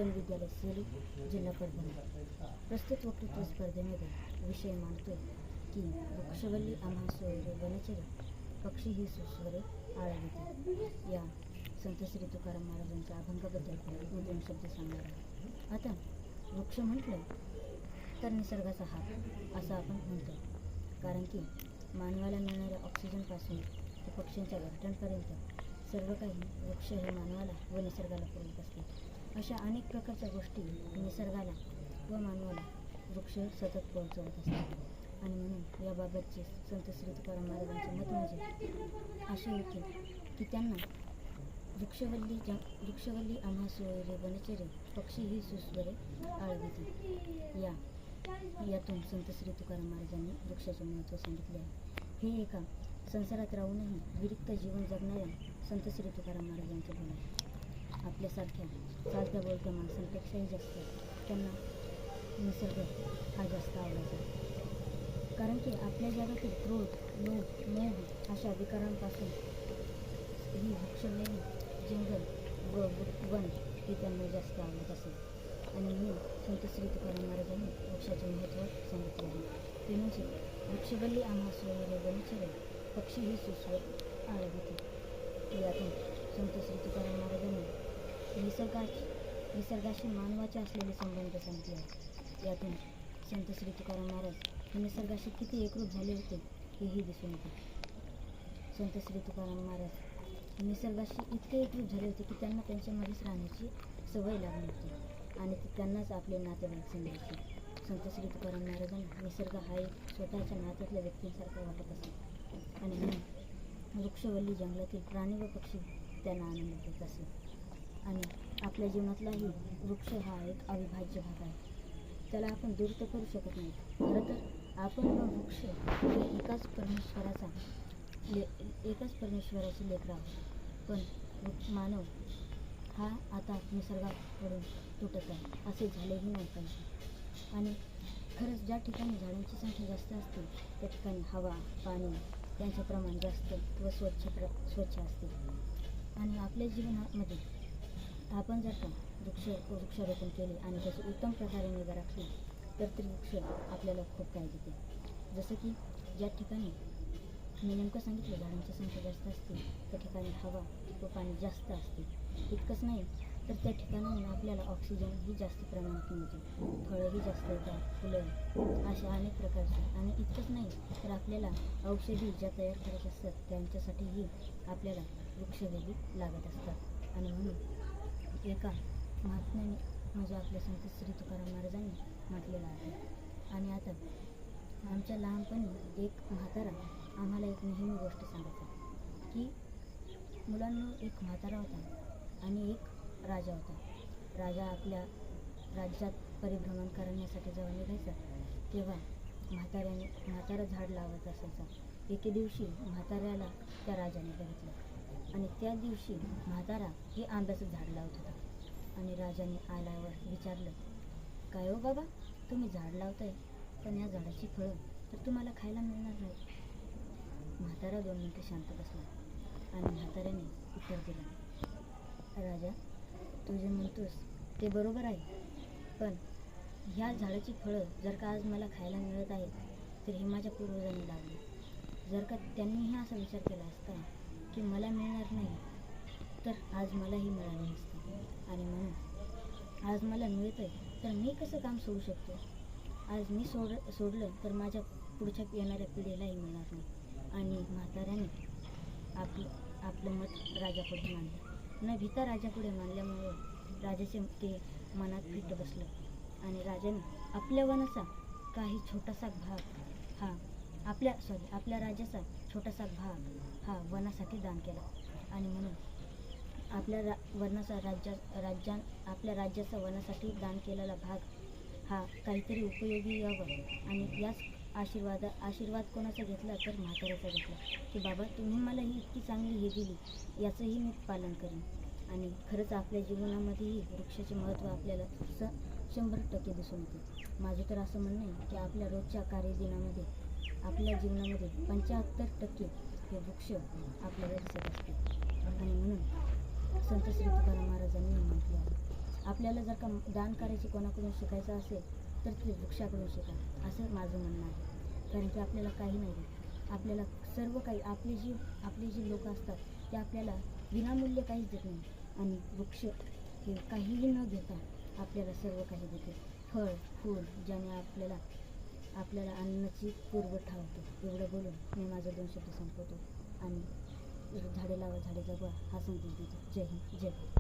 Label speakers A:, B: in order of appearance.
A: मंगल विद्यालय सेलू, जिल्हा परभणी. प्रस्तुत वक्तृत्व स्पर्धेमध्ये विषय मांडतोय की वृक्षवल्ली आम्हा सोयरे वनचरे, पक्षी ही सुस्वरे आळविते. या संत श्री तुकाराम महाराजांच्या अभंगाबद्दल मी 2 शब्द सांगणार आहे. आता वृक्ष म्हटलं तर निसर्गाचा हात असं आपण म्हणतो, कारण की मानवाला मिळणाऱ्या ऑक्सिजनपासून ते पक्ष्यांच्या घरट्यांपर्यंत सर्व काही वृक्ष हे मानवाला व निसर्गाला पुरवत असते. अशा अनेक प्रकारच्या गोष्टी निसर्गाला व मानवाला वृक्ष सतत पोहोचवत असतात. आणि म्हणून याबाबतचे संत श्री तुकाराम महाराजांचे मत म्हणजे असे होते की त्यांना वृक्षवल्ली आम्हा सोयरे वनचरे, पक्षी ही सुस्वरे आळविते. यातून संत श्री तुकाराम महाराजांनी वृक्षाचे महत्त्व सांगितले आहे. हे एका संसारात राहूनही विरक्त जीवन जगणाऱ्या संत श्री तुकाराम महाराजांचे बोल आहे. आपल्यासारख्या चालत्या बोलत्या माणसांपेक्षाही जास्त त्यांना निसर्ग हा जास्त आवडायचा, कारण की आपल्या जगातील क्रोध, लोभ, मोह अशा विकारांपासून ही वृक्षमेव जंगल व वन हे त्यांना जास्त आवडत असेल. आणि म्हणून संत श्री तुकाराम महाराजांनी वृक्षाचे महत्त्व सांगितले आहे. ते म्हणजे वृक्षवल्ली आम्हा सोयरे वनचरे, पक्षी ही सुस्वर आळविते. यातून संत श्री तुकाराम महाराजांनी निसर्गाशी मानवाचे असलेले संबंध सांगितले आहेत. यातून संत श्री तुकाराम महाराज हे निसर्गाशी किती एकरूप झाले होते हेही दिसून येते. संत श्री तुकाराम महाराज निसर्गाशी इतके एकरूप झाले होते की त्यांना त्यांच्यामध्येच राहण्याची सवय लागली होती आणि त्यांनाच आपले नातेवाईक समजायचे. संत श्री तुकाराम महाराजांना निसर्ग हा एक स्वतःच्या नात्यातल्या व्यक्तींसारखा वाटत असे. आणि म्हणून वृक्षवल्ली जंगलातील प्राणी व पक्षी त्यांना आनंद देत असे. आणि आपल्या जीवनातलाही वृक्ष हा एक अविभाज्य भाग आहे. त्याला आपण दूर तर करू शकत नाही. खरं तर आपण व वृक्ष हे एकाच परमेश्वराची लेकरं आहोत. पण मानव हा आता निसर्गाकडून तुटत आहे असे झालेही नाही पाहिजे. आणि खरंच ज्या ठिकाणी झाडांची संख्या जास्त असते त्या ठिकाणी हवा, पाणी यांचे प्रमाण जास्त व स्वच्छ असते. आणि आपल्या जीवनामध्ये आपण जर का वृक्षारोपण केले आणि त्याची उत्तम प्रकारे निगा राखली तर वृक्ष आपल्याला खूप काही देते. जसं की ज्या ठिकाणी मी नेमकं सांगितलं झाडांची संख्या जास्त असते त्या ठिकाणी हवा व पाणी जास्त असते. इतकंच नाही तर त्या ठिकाणाहून आपल्याला ऑक्सिजन ही जास्त प्रमाणात मिळते, फळंही जास्त येतात, फुलं अशा अनेक प्रकारचे. आणि इतकंच नाही तर आपल्याला औषधी ज्या तयार करायच्या असतात त्यांच्यासाठीही आपल्याला वृक्षवेली लागत असतात. आणि म्हणून एका महात्म्याने म्हणजे आपल्या संत श्री तुकाराम महाराजांनी म्हटलेलं आहे. आणि आता आमच्या लहानपणी एक म्हातारा आम्हाला एक नेहमी गोष्ट सांगायचा की मुलांना एक म्हातारा होता आणि एक राजा होता. राजा आपल्या राज्यात परिभ्रमण करण्यासाठी जेव्हा निघायचा तेव्हा म्हातारा झाड लावत असायचा. एके दिवशी म्हाताऱ्याला त्या राजाने बघितलं आणि त्या दिवशी म्हातारा हे आंब्याचं झाड लावत होता. आणि राजाने आल्यावर विचारलं, काय हो बाबा, तुम्ही झाड लावताय पण या झाडाची फळं तर तुम्हाला खायला मिळणार नाही. म्हातारा 2 मिनिटं शांत बसला आणि म्हाताऱ्याने उत्तर दिलं, राजा तू जे म्हणतोस ते बरोबर आहे, पण ह्या झाडाची फळं जर का आज मला खायला मिळत आहेत तर हे माझ्या पूर्वजांनी लावली. जर का त्यांनीही असा विचार केला असता की मला मिळणार नाही तर आज मलाही मिळालं नसतं. आणि म्हणून आज मला मिळतं आहे तर मी कसं काम सोडू शकतो. आज मी सोडलं तर माझ्या पुढच्या येणाऱ्या पिढीलाही मिळणार नाही. आणि म्हाताऱ्याने आपलं मत राजापुढे मांडलं. न भीता राजापुढे मांडल्यामुळे राजाचे ते मनात फिट बसलं आणि राजाने आपल्या वनाचा काही छोटासा भाग आपल्या राजाचा छोटासा भाग हा वनासाठी दान केला. आणि म्हणून आपल्या राज्याचा वनासाठी दान केलेला भाग हा काहीतरी उपयोगी यावं. आणि याच आशीर्वाद कोणाचा घेतला तर म्हाताऱ्याचा घेतला की बाबा तुम्ही मला ही इतकी चांगली हे दिली याचंही मी पालन करेन. आणि खरंच आपल्या जीवनामध्येही वृक्षाचे महत्त्व आपल्याला 100% दिसून येते. माझं तर असं म्हणणं आहे की आपल्या रोजच्या कार्यदिनामध्ये आपल्या जीवनामध्ये 75% हे वृक्ष आपल्याला दिसत असते. आणि म्हणून संत श्री तुकाराम महाराजांनी म्हटले आहे, आपल्याला जर का दान करायचे कोणाकडून शिकायचं असेल तर ते वृक्षाकडून शिका, असं माझं म्हणणं आहे. कारण की आपल्याला काही नाही देत. आपल्याला सर्व काही आपले जी लोक असतात ते आपल्याला विनामूल्य काहीच देत नाही. आणि वृक्ष हे काहीही न घेता आपल्याला सर्व काही देते. फळ फूल ज्याने आपल्याला अन्नाची पुरवठा होतो. एवढं बोलून मी माझे 2 शब्द संपवतो आणि झाडे लावा झाडे जगवा हा संदेश देतो. जय हिंद, जय भारत.